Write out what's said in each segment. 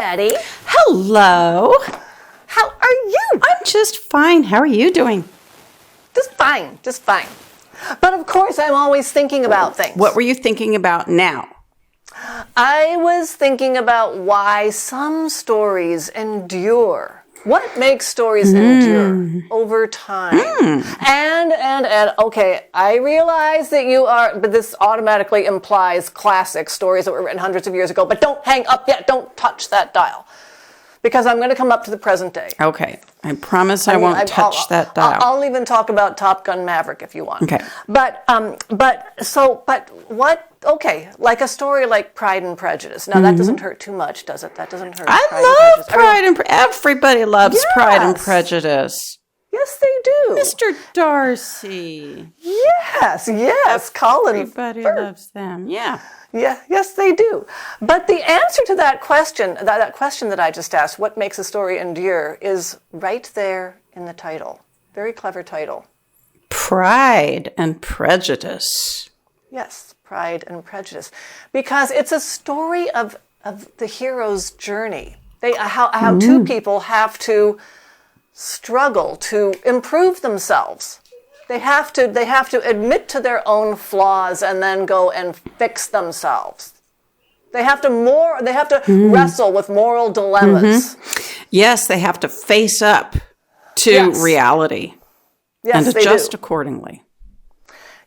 Betty. Hello. How are you? I'm just fine. How are you doing? Just fine, just fine. But of course, I'm always thinking about things. What were you thinking about now? I was thinking about why some stories endure. What makes stories endure over time? And okay, I realize that you are, but this automatically implies classic stories that were written hundreds of years ago, but don't hang up yet, don't touch that dial. Because I'm going to come up to the present day. Okay, I promise I won't touch that dial. I'll even talk about Top Gun Maverick if you want. Okay. But what? Okay, like a story like Pride and Prejudice. Now that doesn't hurt too much, does it? That doesn't hurt. I love Pride and Prejudice. Everybody loves Pride and Prejudice. Yes, they do. Mr. Darcy. Yes, Colin. Everybody loves them. Yeah. Yeah, yes, they do. But the answer to that question that I just asked, what makes a story endure, is right there in the title. Very clever title. Pride and Prejudice. Yes, Pride and Prejudice. Because it's a story of the hero's journey. How two people have to struggle to improve themselves. They have to admit to their own flaws and then go and fix themselves. They have to wrestle with moral dilemmas. Yes, they have to face up to reality and adjust accordingly.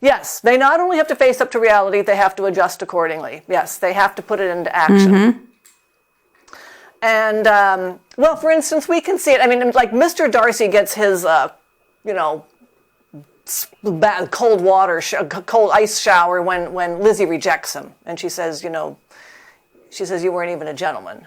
Yes, they not only have to face up to reality, they have to adjust accordingly. Yes, they have to put it into action. And, well, for instance, we can see it. I mean, like Mr. Darcy gets his, cold ice shower when Lizzie rejects him. And she says, you weren't even a gentleman.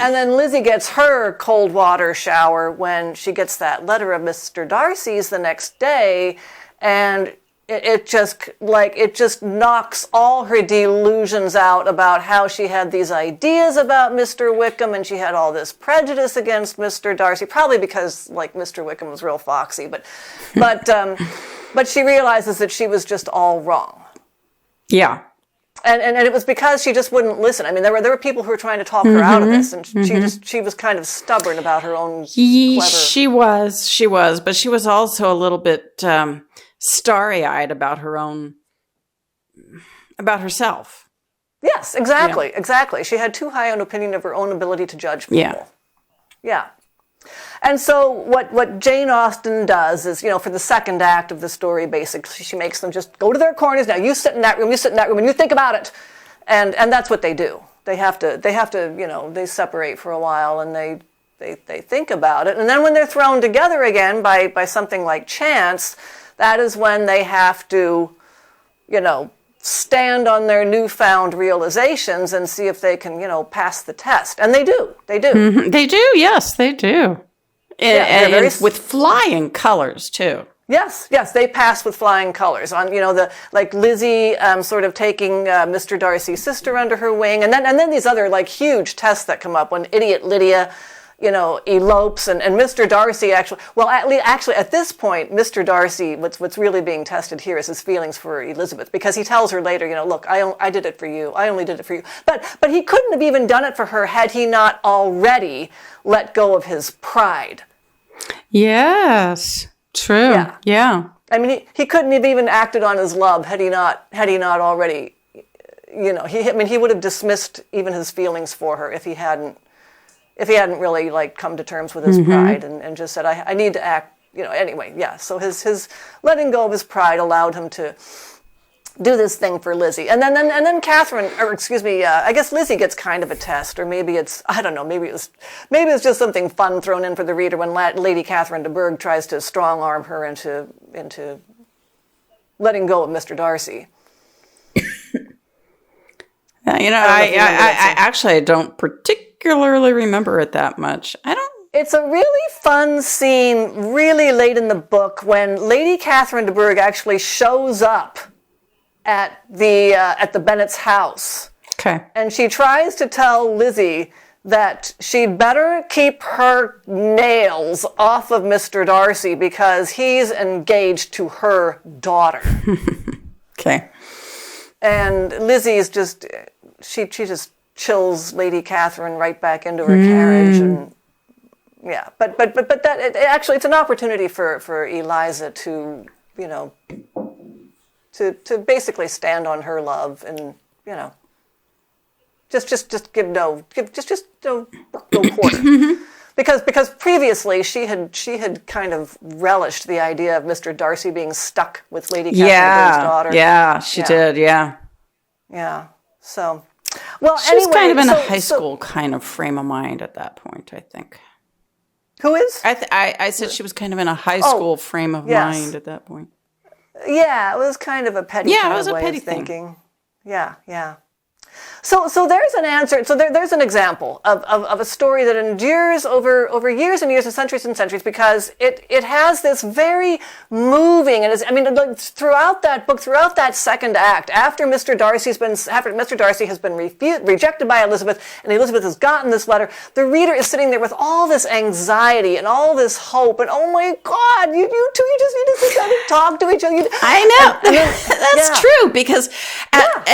And then Lizzie gets her cold water shower when she gets that letter of Mr. Darcy's the next day. And it just knocks all her delusions out about how she had these ideas about Mr. Wickham and she had all this prejudice against Mr. Darcy, probably because Mr. Wickham was real foxy, but she realizes that she was just all wrong. Yeah. And it was because she just wouldn't listen. I mean, there were people who were trying to talk her out of this, and she was kind of stubborn about her own clever. She was, but she was also a little bit starry-eyed about herself. Yes, exactly. She had too high an opinion of her own ability to judge people. Yeah. And so what Jane Austen does is, for the second act of the story, basically, she makes them just go to their corners. Now you sit in that room, and you think about it. And that's what they do. They have to, they separate for a while and they think about it. And then when they're thrown together again by something like chance, that is when they have to, stand on their newfound realizations and see if they can, pass the test. And they do. They do. Mm-hmm. They do. Yes, they do. And with flying colors, too. Yes, they pass with flying colors. On Lizzie sort of taking Mr. Darcy's sister under her wing, and then these other huge tests that come up when idiot Lydia, elopes, and Mr. Darcy actually at this point, Mr. Darcy, what's really being tested here is his feelings for Elizabeth, because he tells her later, look, I did it for you. I only did it for you. But he couldn't have even done it for her had he not already let go of his pride. Yes, true. Yeah. I mean, he couldn't have even acted on his love had he not already, he would have dismissed even his feelings for her if he hadn't really come to terms with his pride and just said, I need to act, anyway. Yeah. So his letting go of his pride allowed him to do this thing for Lizzie. And then Catherine, I guess Lizzie gets kind of a test, or maybe it's, I don't know, maybe it's just something fun thrown in for the reader when Lady Catherine de Bourgh tries to strong arm her into letting go of Mr. Darcy. I actually don't particularly remember it that much. It's a really fun scene, really late in the book, when Lady Catherine de Bourgh actually shows up at the Bennet's house. Okay. And she tries to tell Lizzie that she'd better keep her nails off of Mr. Darcy because he's engaged to her daughter. Okay. And Lizzie is just, she just chills Lady Catherine right back into her carriage, and but that actually it's an opportunity for Eliza to to basically stand on her love and just go quarter. Because previously she had kind of relished the idea of Mr. Darcy being stuck with Lady Catherine the Great's daughter. Yeah, she did. Yeah. Yeah. So, well, she was kind of in a high school kind of frame of mind at that point, I think. Who is? I said she was kind of in a high school frame of mind at that point. Yeah, it was kind of a petty kind of way of thinking. Yeah, yeah. So there's an answer. So there's an example of a story that endures over years and years and centuries because it has this very moving, and throughout that book, throughout that second act, after Mr. Darcy has been rejected by Elizabeth, and Elizabeth has gotten this letter, the reader is sitting there with all this anxiety and all this hope, and oh my God, you two, you just need to sit down and talk to each other. I know. That's true, because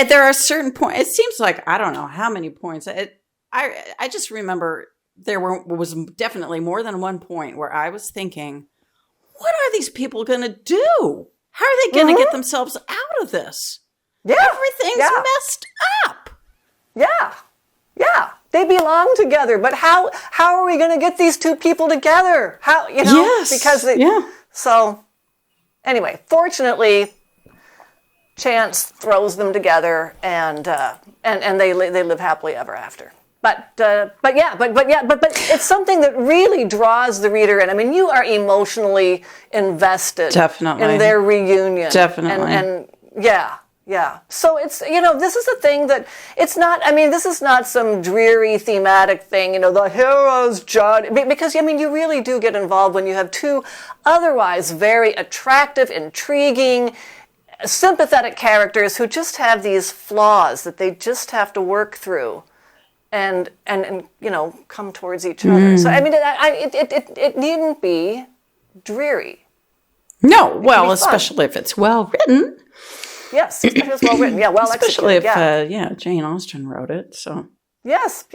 there are certain points. It seems like I don't know how many points. I just remember there was definitely more than one point where I was thinking, what are these people going to do? How are they going to get themselves out of this? Yeah, everything's messed up. Yeah, yeah. They belong together, but how are we going to get these two people together? How because So anyway, fortunately, chance throws them together, and they live happily ever after. But it's something that really draws the reader in. I mean, you are emotionally invested in their reunion. Definitely. And yeah. So it's, this is a thing that it's not, this is not some dreary thematic thing, the hero's journey, because, you really do get involved when you have two otherwise very attractive, intriguing, sympathetic characters who just have these flaws that they just have to work through and come towards each other. So it needn't be dreary. No, well, especially if it's well written. Yes, especially if it's well written. Yeah, well especially executed. If Jane Austen wrote it. So yes.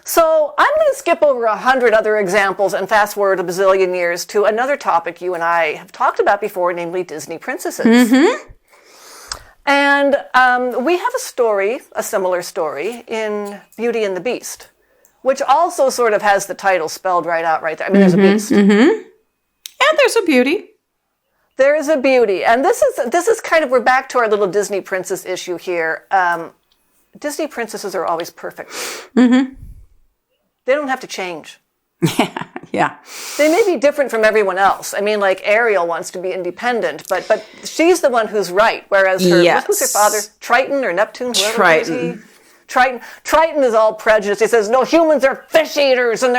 So I'm going to skip over 100 other examples and fast forward a bazillion years to another topic you and I have talked about before, namely Disney princesses. Mm-hmm. And we have a similar story in Beauty and the Beast, which also sort of has the title spelled right out right there. There's a beast. Mm-hmm. And there's a beauty. There is a beauty. And this is kind of, we're back to our little Disney princess issue here. Disney princesses are always perfect. Mm-hmm. They don't have to change. Yeah. They may be different from everyone else. Like Ariel wants to be independent, but she's the one who's right. Whereas who's her father? Triton or Neptune? Triton. Triton is all prejudiced. He says, no, humans are fish eaters and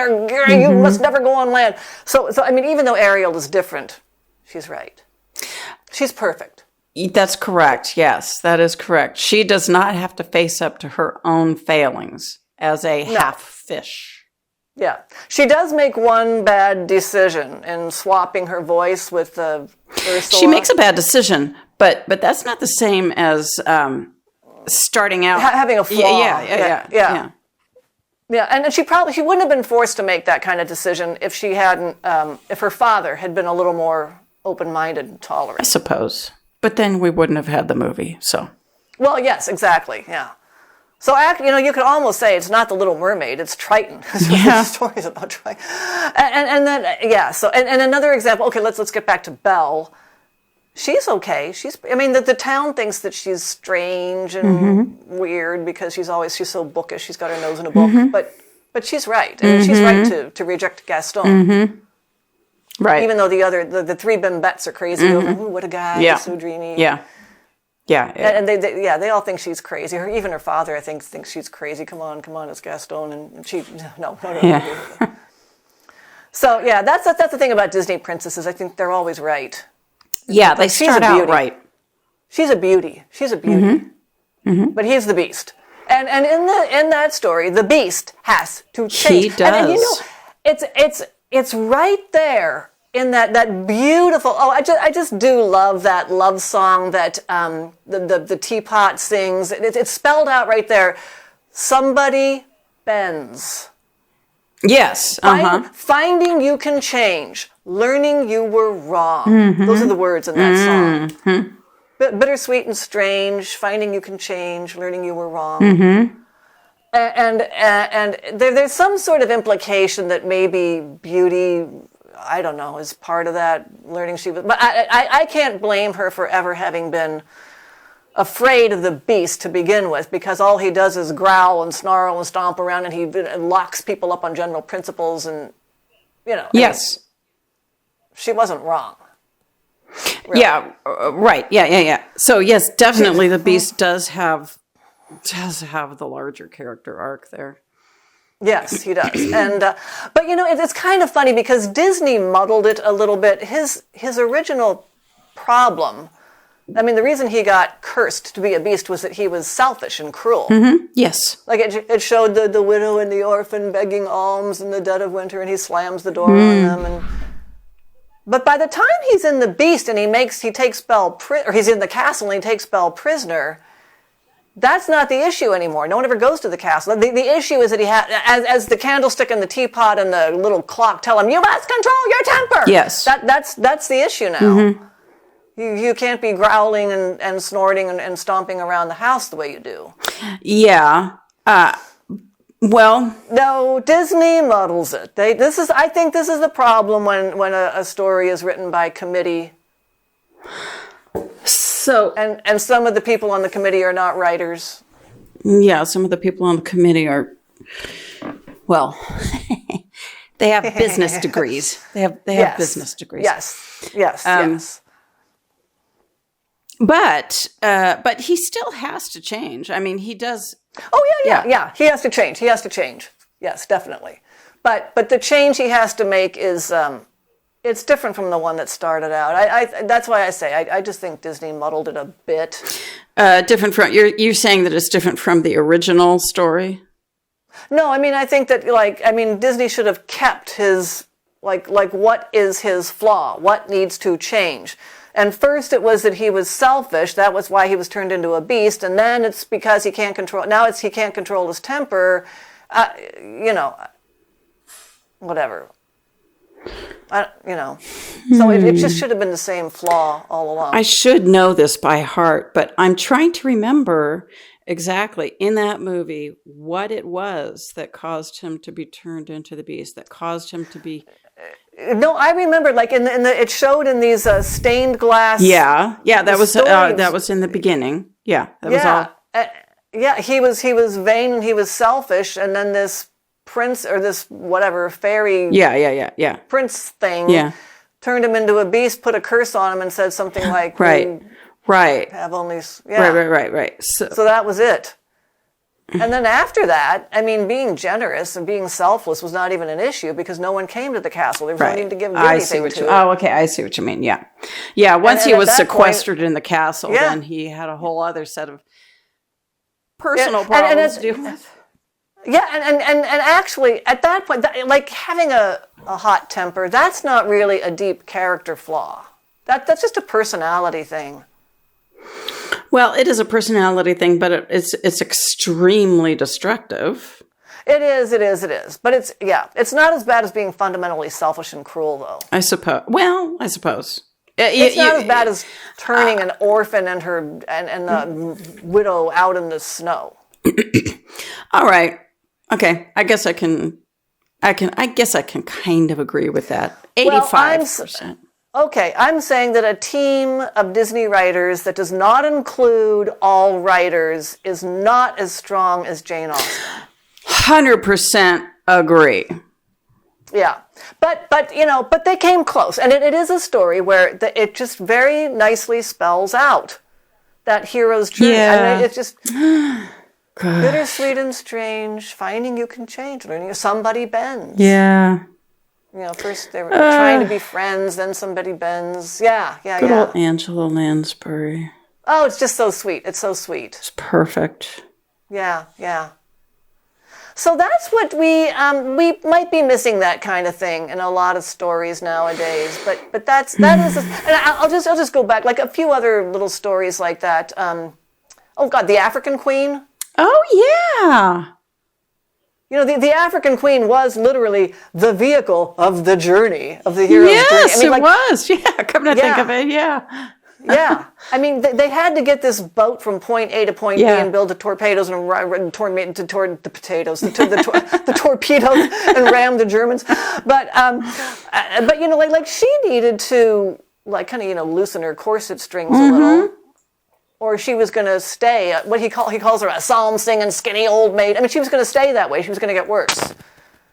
you must never go on land. So even though Ariel is different, she's right. She's perfect. That's correct. Yes, that is correct. She does not have to face up to her own failings as a half fish. Yeah. She does make one bad decision in swapping her voice with Ursula. She makes a bad decision, but that's not the same as starting out. Having a flaw. Yeah. Yeah, and she wouldn't have been forced to make that kind of decision if she hadn't, if her father had been a little more open-minded and tolerant. I suppose. But then we wouldn't have had the movie, so. Well, yes, exactly, yeah. So, you could almost say it's not the Little Mermaid, it's Triton. The story's about Triton. And then, so, and another example, okay, let's get back to Belle. She's okay. The town thinks that she's strange and weird because she's so bookish. She's got her nose in a book, but she's right. She's right to reject Gaston. Mm-hmm. Right. Even though the three Bimbettes are crazy over, what a guy, he's so dreamy. Yeah. Yeah. And they all think she's crazy. Even her father, I think, thinks she's crazy. Come on, it's Gaston. And she, no. Yeah. So, that's the thing about Disney princesses. I think they're always right. Yeah, they start out right. She's a beauty. But he's the beast. And in that story, the beast has to change. He does. And it's right there in that beautiful, I just do love that love song that the teapot sings. It's spelled out right there. Somebody bends. Yes. Finding you can change. Learning you were wrong. Those are the words in that song. Bittersweet and strange. Finding you can change. Learning you were wrong. And there's some sort of implication that maybe beauty, I don't know, is part of that learning she was. But I can't blame her for ever having been afraid of the beast to begin with, because all he does is growl and snarl and stomp around, and he locks people up on general principles, and Yes. She wasn't wrong. Really. Yeah. Right. Yeah. So yes, definitely the beast does have the larger character arc there. Yes, he does. And but it's kind of funny because Disney muddled it a little bit. His original problem, I mean, the reason he got cursed to be a beast was that he was selfish and cruel. Yes. Like it showed the widow and the orphan begging alms in the dead of winter, and he slams the door on them. But by the time he's in the beast and he takes Belle, or he's in the castle and he takes Belle prisoner, that's not the issue anymore. No one ever goes to the castle. The issue is that he as the candlestick and the teapot and the little clock tell him, you must control your temper. Yes. That's the issue now. You can't be growling and snorting and stomping around the house the way you do. Yeah. Well, no, Disney muddles it. I think this is the problem when a story is written by committee. So and some of the people on the committee are not writers. Yeah, some of the people on the committee are, well, they have business degrees. They have business degrees. Yes. But he still has to change. I mean, he does. Oh yeah. He has to change. Yes, definitely. But the change he has to make is it's different from the one that started out. That's why I say I just think Disney muddled it a bit. Different from you're saying that it's different from the original story? No, I mean I think that Disney should have kept his like what is his flaw? What needs to change? And first it was that he was selfish. That was why he was turned into a beast. And then it's because he can't control. Now he can't control his temper. Whatever. So it just should have been the same flaw all along. I should know this by heart, but I'm trying to remember exactly in that movie what it was that caused him to be turned into the beast, that caused him to be. No, I remember it showed in these stained glass. Yeah, that was in the beginning. Yeah, that was all. He was vain and he was selfish, and then this prince or this whatever fairy. Yeah. Prince thing. Turned him into a beast, put a curse on him, and said something like, Right. Have only. Right. So that was it. And then after that, being generous and being selfless was not even an issue because no one came to the castle. There was no need to give anything to it. Oh, okay. I see what you mean. Yeah. Once he was sequestered in the castle, then he had a whole other set of personal problems to deal with. Yeah, and actually, at that point, like having a hot temper, that's not really a deep character flaw. That's just a personality thing. Well, it is a personality thing, but it's extremely destructive. It is. But it's not as bad as being fundamentally selfish and cruel, though. I suppose. It's not as bad as turning an orphan and the widow out in the snow. All right. Okay. I guess I can kind of agree with that. 85%. Okay, I'm saying that a team of Disney writers that does not include all writers is not as strong as Jane Austen. 100% agree. Yeah, but they came close, and it is a story where it just very nicely spells out that hero's journey. Yeah. It's just bittersweet and strange. Finding you can change. Learning somebody bends. Yeah. First they were trying to be friends, then somebody bends. Yeah. Good old Angela Lansbury. Oh, it's just so sweet. It's so sweet. It's perfect. Yeah. So that's what we might be missing, that kind of thing in a lot of stories nowadays. But that is, and I'll just go back, like a few other little stories like that. Oh God, the African Queen. Oh yeah. You know, the African Queen was literally the vehicle of the journey, of the hero's journey. Yes, it was. Yeah, come to think of it, yeah. Yeah. I mean, they had to get this boat from point A to point B and build the torpedoes and toward the potatoes, the torpedoes and ram the Germans. But you know, like she needed to like kind of, you know, loosen her corset strings a little. Or she was going to stay, what he calls her a psalm-singing, skinny old maid. I mean, she was going to stay that way. She was going to get worse.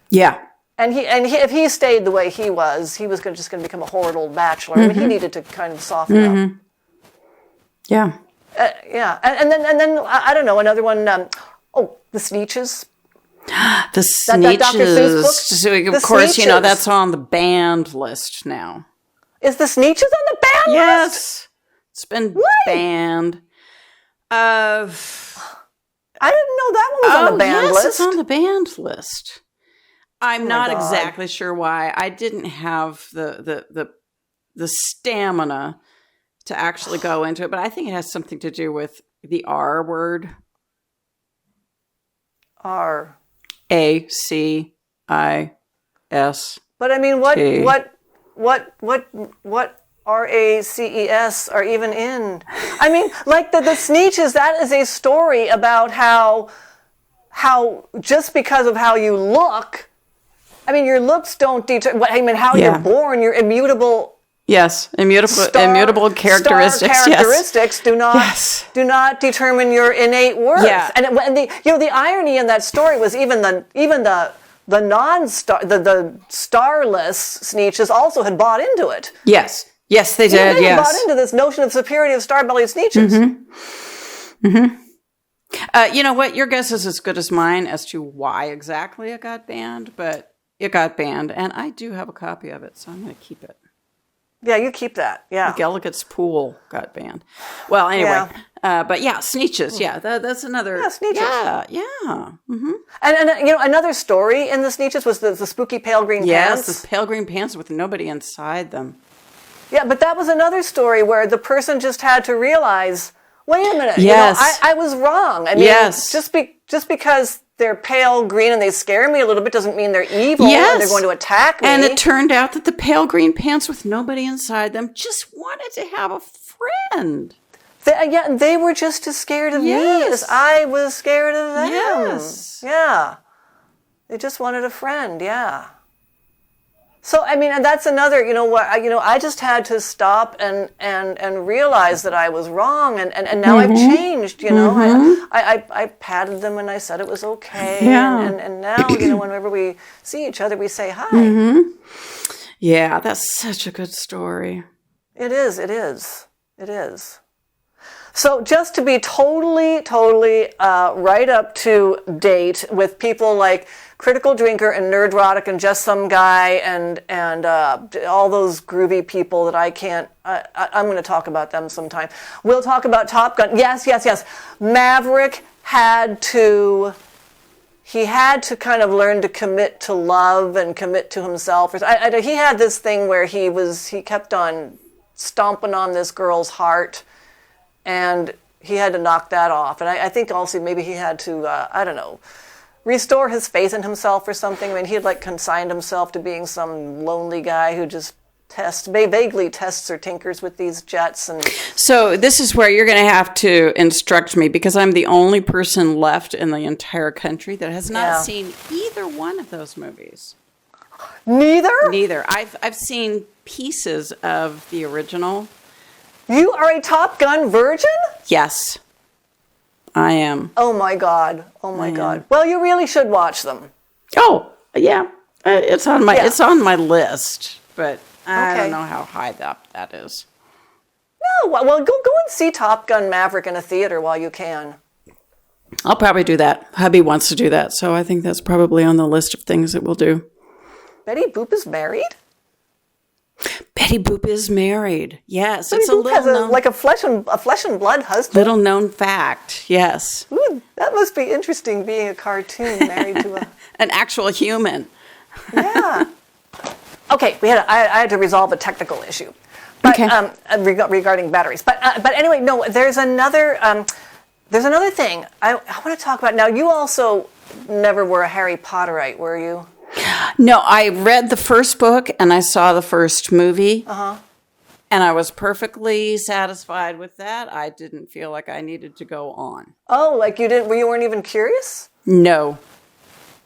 Yeah. And if he stayed the way he was just going to become a horrid old bachelor. I mean, he needed to kind of soften up. Yeah. Yeah. And then I don't know, another one, the Sneetches. The Sneetches. That Dr. Seuss book? So, of The course, you Sneetches. know, that's on the banned list now. Is the Sneetches on the banned list? Yes. It's been banned. I didn't know that one was on the banned list. Yes, it's on the banned list. I'm not exactly sure why. I didn't have the stamina to actually go into it, but I think it has something to do with the R word. R. ACIS. But I mean, what RACES are even in? I mean, like the Sneetches, that is a story about how just because of how you look, I mean, your looks don't determine, I mean, how you're born, your immutable. Yes, immutable characteristics. Do not determine your innate worth. Yeah. And the irony in that story was even the non-star, the starless Sneetches also had bought into it. Yes, they did. They bought into this notion of superiority of star-bellied Sneetches. You know what? Your guess is as good as mine as to why exactly it got banned, but it got banned, and I do have a copy of it, so I'm going to keep it. Yeah, you keep that. Yeah. Gilligan's Pool got banned. Well, anyway, but yeah, Sneetches. Yeah, that's another. Yeah, Sneetches. Yeah. Mm-hmm. And you know, another story in the Sneetches was the spooky pale green pants. Yes, the pale green pants with nobody inside them. Yeah, but that was another story where the person just had to realize, wait a minute, yes. you know, I was wrong. I mean, just because they're pale green and they scare me a little bit doesn't mean they're evil and they're going to attack me. And it turned out that the pale green pants with nobody inside them just wanted to have a friend. They were just as scared of me as I was scared of them. Yes. Yeah. They just wanted a friend, yeah. So, I mean, and that's another, I just had to stop and realize that I was wrong, and now I've changed, you know. I patted them and I said it was okay, and now, whenever we see each other, we say hi. Yeah, that's such a good story. It is. So just to be totally right up to date with people like Critical Drinker and Nerdrotic and Just Some Guy and all those groovy people that I can't, I'm going to talk about them sometime. We'll talk about Top Gun. Yes. Maverick had to kind of learn to commit to love and commit to himself. He had this thing where he kept on stomping on this girl's heart, and he had to knock that off. And I think also maybe he had to, restore his faith in himself or something. I mean, he had consigned himself to being some lonely guy who just vaguely tests or tinkers with these jets. And so this is where you're going to have to instruct me, because I'm the only person left in the entire country that has not seen either one of those movies. Neither? I've seen pieces of the original. You are a Top Gun virgin? Yes, I am. Oh my God. Well, you really should watch them. Oh, yeah. It's on my list, but I don't know how high that is. No, well, go and see Top Gun Maverick in a theater while you can. I'll probably do that. Hubby wants to do that, so I think that's probably on the list of things that we'll do. Betty Boop is married? Betty Boop is married. Yes, Betty it's Boop has known, like a flesh and blood husband. little known fact. Yes, Ooh, that must be interesting, being a cartoon married to a an actual human. yeah. Okay, I had to resolve a technical issue, but Okay. Regarding batteries. But anyway, no. There's another thing I want to talk about. Now, you also never were a Harry Potterite, were you? No, I read the first book and I saw the first movie. And I was perfectly satisfied with that. I didn't feel like I needed to go on. Oh, like you didn't? You weren't even curious? No.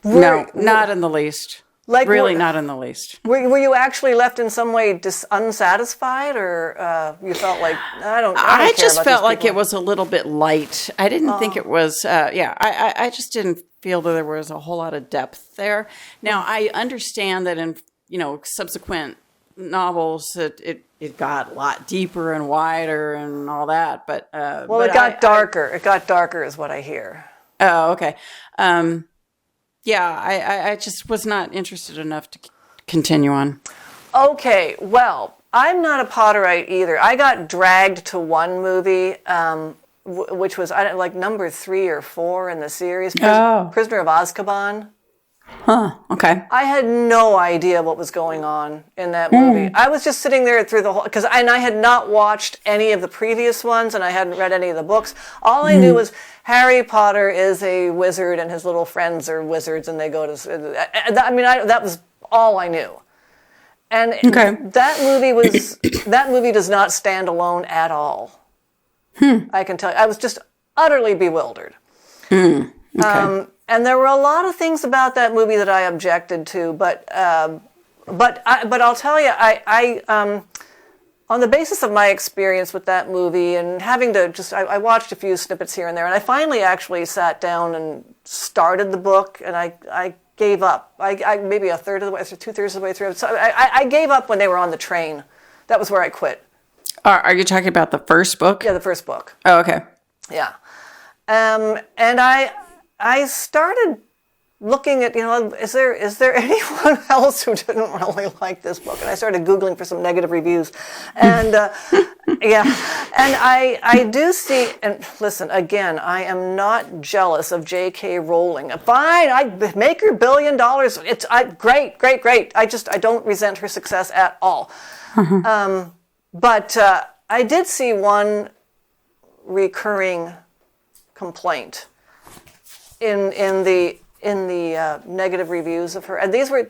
No, not in the least. Like really not in the least. Were you actually left in some way unsatisfied, or you felt like I don't care just about felt these like people? it was a little bit light. I didn't think it was. I just didn't feel that there was a whole lot of depth there. Now I understand that in subsequent novels it got a lot deeper and wider and all that, but It got darker. It got darker, is what I hear. Oh, okay. I just was not interested enough to continue on. Okay, well, I'm not a Potterite either. I got dragged to one movie, which was like number 3 or 4 in the series, Prisoner of Azkaban. Huh, okay. I had no idea what was going on in that movie. I was just sitting there through the whole, and I had not watched any of the previous ones, and I hadn't read any of the books. All I knew was Harry Potter is a wizard, and his little friends are wizards, and they go to, that was all I knew. And that movie does not stand alone at all. I can tell you, I was just utterly bewildered. Okay. And there were a lot of things about that movie that I objected to, but I'll tell you, I on the basis of my experience with that movie and having to I watched a few snippets here and there, and I finally actually sat down and started the book, and I gave up. I maybe a third of the way, 2/3 of the way through. So I gave up when they were on the train. That was where I quit. Are you talking about the first book? Yeah, the first book. Oh, okay. Yeah, and I started looking at, is there anyone else who didn't really like this book? And I started Googling for some negative reviews. And, and I do see, and listen, again, I am not jealous of J.K. Rowling. Fine, I make her $1 billion. It's great. I don't resent her success at all. But I did see one recurring complaint in the negative reviews of her, and these were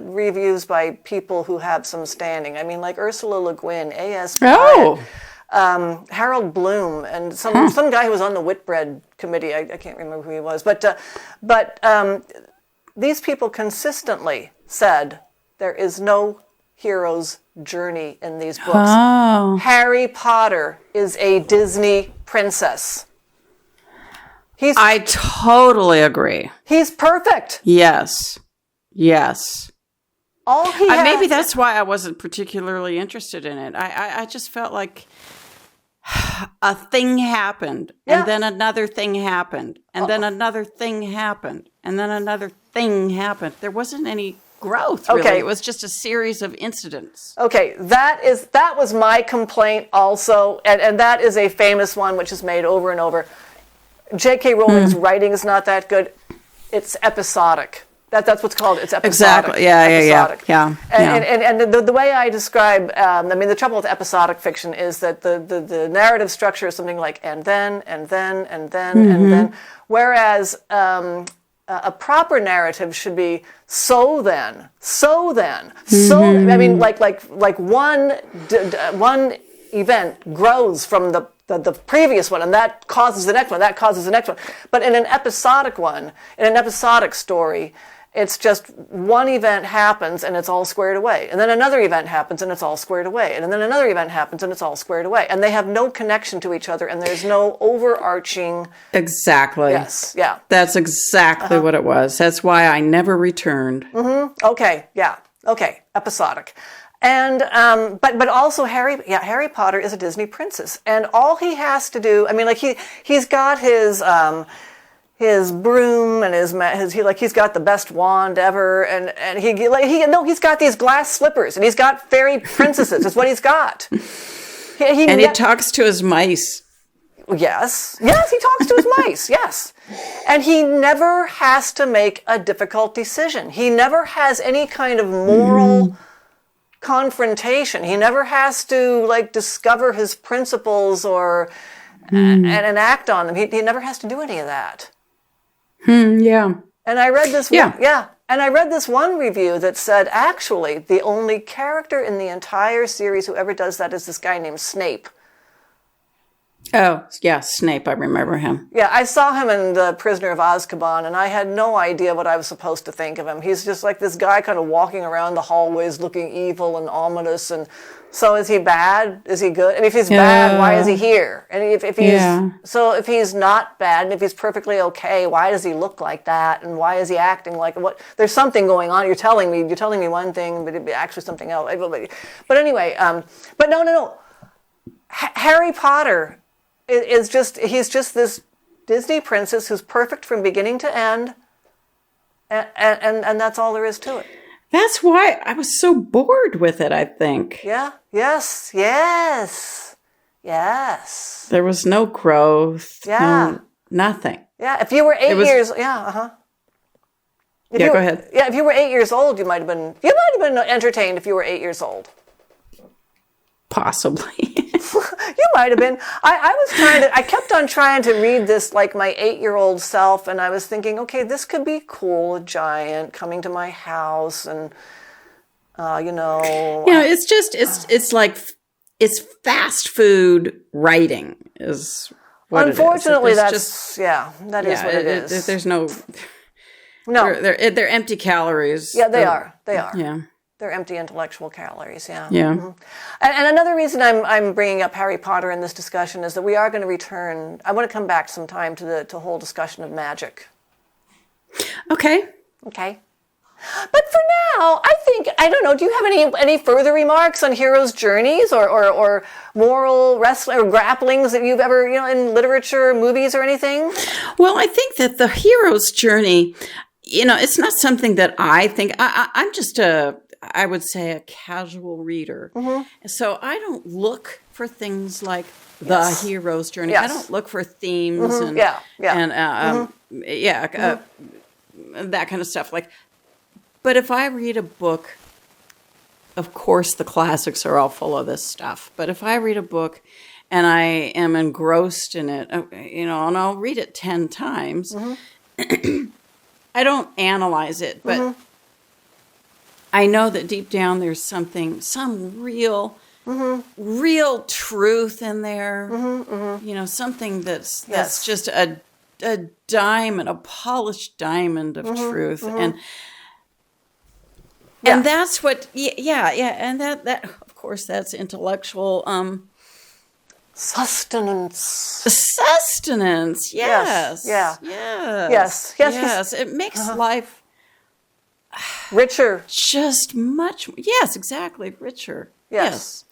reviews by people who have some standing. I mean, like Ursula Le Guin, A.S. Bryant, Harold Bloom, and some guy who was on the Whitbread committee. I can't remember who he was, but these people consistently said there is no hero's journey in these books. Oh. Harry Potter is a Disney princess. I totally agree. He's perfect. Yes. All he maybe that's why I wasn't particularly interested in it. I just felt like a thing happened, and then another thing happened, and then another thing happened, and then another thing happened. There wasn't any growth, really. Okay. It was just a series of incidents. Okay, that was my complaint also, and that is a famous one which is made over and over. J.K. Rowling's writing is not that good. It's episodic. That's what's called. It's episodic. Exactly. Yeah. And the way I describe, the trouble with episodic fiction is that the narrative structure is something like and then, whereas a proper narrative should be so then. I mean, like one event grows from the previous one, and that causes the next one, But in an episodic one, in an episodic story, it's just one event happens and it's all squared away. And then another event happens and it's all squared away. And then another event happens and it's all squared away. And they have no connection to each other, and there's no overarching... Exactly. Yes, yeah. That's exactly what it was. That's why I never returned. Mm-hmm. Okay, yeah. Okay, episodic. And but also Harry Potter is a Disney princess, and all he has to do, I mean, like he's got his his broom and he's got the best wand ever, and he's got these glass slippers, and he's got fairy princesses. That's what he's got. He talks to his mice. Yes, he talks to his mice. Yes, and he never has to make a difficult decision. He never has any kind of moral confrontation. He never has to discover his principles or and act on them. He never has to do any of that. Yeah. And I read this. And I read this one review that said actually the only character in the entire series who ever does that is this guy named Snape. Oh, yeah, Snape. I remember him. Yeah, I saw him in The Prisoner of Azkaban, and I had no idea what I was supposed to think of him. He's just like this guy kind of walking around the hallways looking evil and ominous. And so is he bad? Is he good? And if he's bad, why is he here? And if he's not bad, and if he's perfectly okay, why does he look like that? And why is he acting like what? There's something going on. You're telling me one thing, but it'd be actually something else. But anyway, but no. Harry Potter he's just this Disney princess who's perfect from beginning to end, and that's all there is to it. That's why I was so bored with it, I think. Yeah. Yes. There was no growth. Yeah. No, nothing. Yeah. If you were 8 years, go ahead. Yeah, if you were 8 years old, you might have been entertained if you were 8 years old. Possibly. You might have been. I kept on trying to read this like my 8-year-old self, and I was thinking, okay, this could be cool, a giant coming to my house, and it's fast food writing is what unfortunately it is. That is what it is. There's no they're empty calories. Yeah, they are. Yeah. They're empty intellectual calories, yeah. Yeah. Mm-hmm. And another reason I'm bringing up Harry Potter in this discussion is that we are going to return. I want to come back sometime to the whole discussion of magic. Okay. But for now, I don't know, do you have any further remarks on heroes' journeys or moral wrestling or grapplings that you've ever, in literature, movies, or anything? Well, I think that the hero's journey, it's not something that I think. I'm just I would say a casual reader. Mm-hmm. So I don't look for things like the hero's journey. Yes. I don't look for themes and that kind of stuff. But if I read a book, of course the classics are all full of this stuff. But if I read a book and I am engrossed in it, and I'll read it 10 times, mm-hmm. I don't analyze it, but mm-hmm. I know that deep down there's some real truth in there. Mm-hmm, mm-hmm. Something that's just a diamond, a polished diamond of mm-hmm, truth, mm-hmm. and that's what, and that of course that's intellectual. Sustenance. Yes. Yeah. Yes. It makes life richer. Just much. Yes, exactly. Richer. Yes.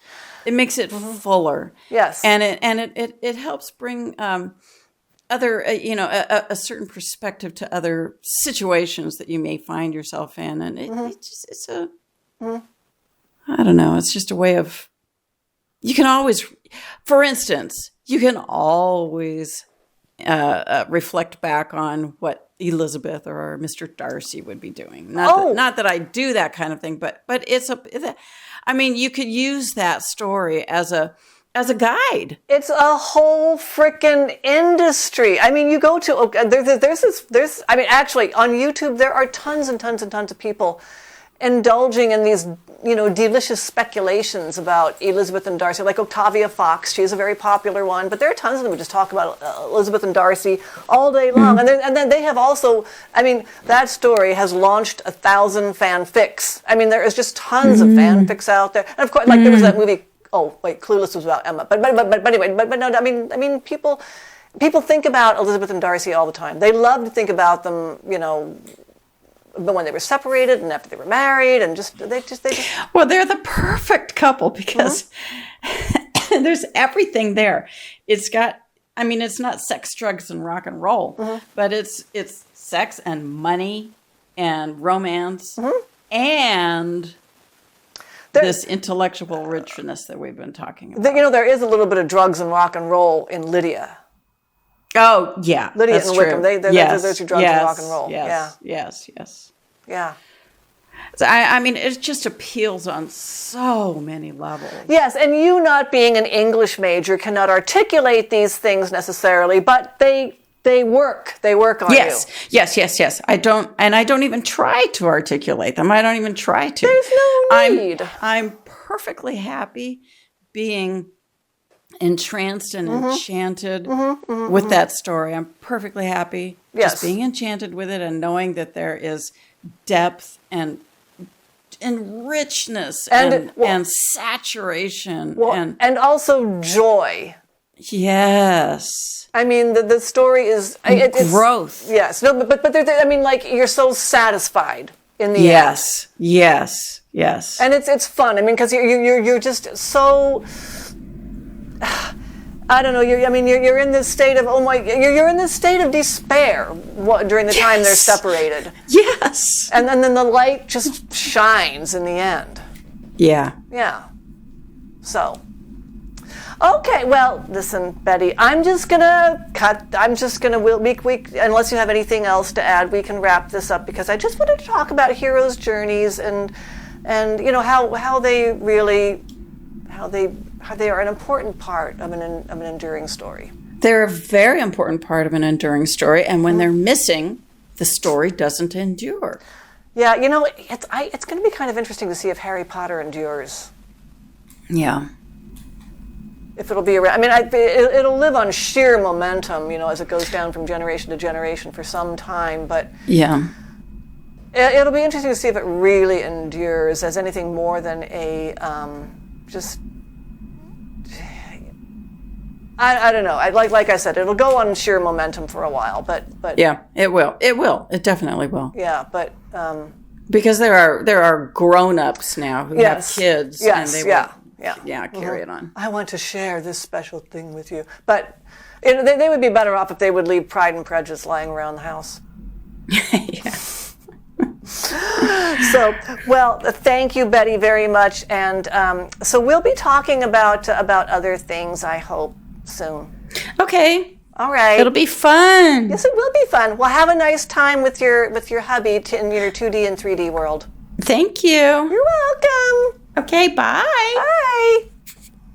It makes it mm-hmm. fuller. Yes. And it helps bring other a certain perspective to other situations that you may find yourself in, and it's a I don't know. It's just a way of. You can always, for instance, reflect back on what Elizabeth or Mr. Darcy would be doing. Not that I do that kind of thing, but you could use that story as a guide. It's a whole frickin' industry. You go to actually on YouTube there are tons and tons and tons of people indulging in these, delicious speculations about Elizabeth and Darcy, like Octavia Fox. She's a very popular one, but there are tons of them who just talk about Elizabeth and Darcy all day long. Mm-hmm. And then they have also, that story has launched 1,000 fanfics. There is just tons of fanfics out there. And of course, there was that movie. Oh wait, Clueless was about Emma. But anyway, but no, people think about Elizabeth and Darcy all the time. They love to think about them, but when they were separated and after they were married, and they just well, they're the perfect couple because mm-hmm. there's everything there. It's got I mean, it's not sex, drugs, and rock and roll, but it's sex and money and romance and this intellectual richness that we've been talking about. There is a little bit of drugs and rock and roll in Lydia. Oh, yeah. Lydia that's and true. Wickham. They're your drugs and rock and roll. Yes, Yeah. yes. Yeah. So, I mean, it just appeals on so many levels. Yes, and you not being an English major cannot articulate these things necessarily, but they work. They work on you. Yes. I don't even try to articulate them. I don't even try to. There's no need. I'm perfectly happy being entranced and enchanted with that story. I'm perfectly happy just being enchanted with it and knowing that there is depth and richness and saturation and also joy. Yes. I mean, the story is it's growth. Yes, no, but I mean, like, you're so satisfied in the end. Yes. And it's fun. I mean, because you're just so. I don't know. You're in this state of you're in this state of despair during the time they're separated. Yes. And then the light just shines in the end. Yeah. Yeah. So. Okay. Well, listen, Betty. I'm just gonna cut. We unless you have anything else to add, we can wrap this up because I just wanted to talk about heroes' journeys and how they are an important part of an enduring story. They're a very important part of an enduring story, and when they're missing, the story doesn't endure. Yeah, it's going to be kind of interesting to see if Harry Potter endures. Yeah. If it'll be around. I mean, it'll live on sheer momentum, as it goes down from generation to generation for some time, but yeah. It'll be interesting to see if it really endures as anything more than a just. I don't know. Like I said, it'll go on sheer momentum for a while, but yeah, it will. It definitely will. Yeah, but because there are grown-ups now who have kids, and they will carry it on. I want to share this special thing with you, but they would be better off if they would leave Pride and Prejudice lying around the house. Yeah. So, well, thank you, Betty, very much, and so we'll be talking about other things, I hope, soon. Okay. All right. It'll be fun. Yes, it will be fun. Well, have a nice time with your hubby in your 2D and 3D world. Thank you. You're welcome. Okay, bye. Bye.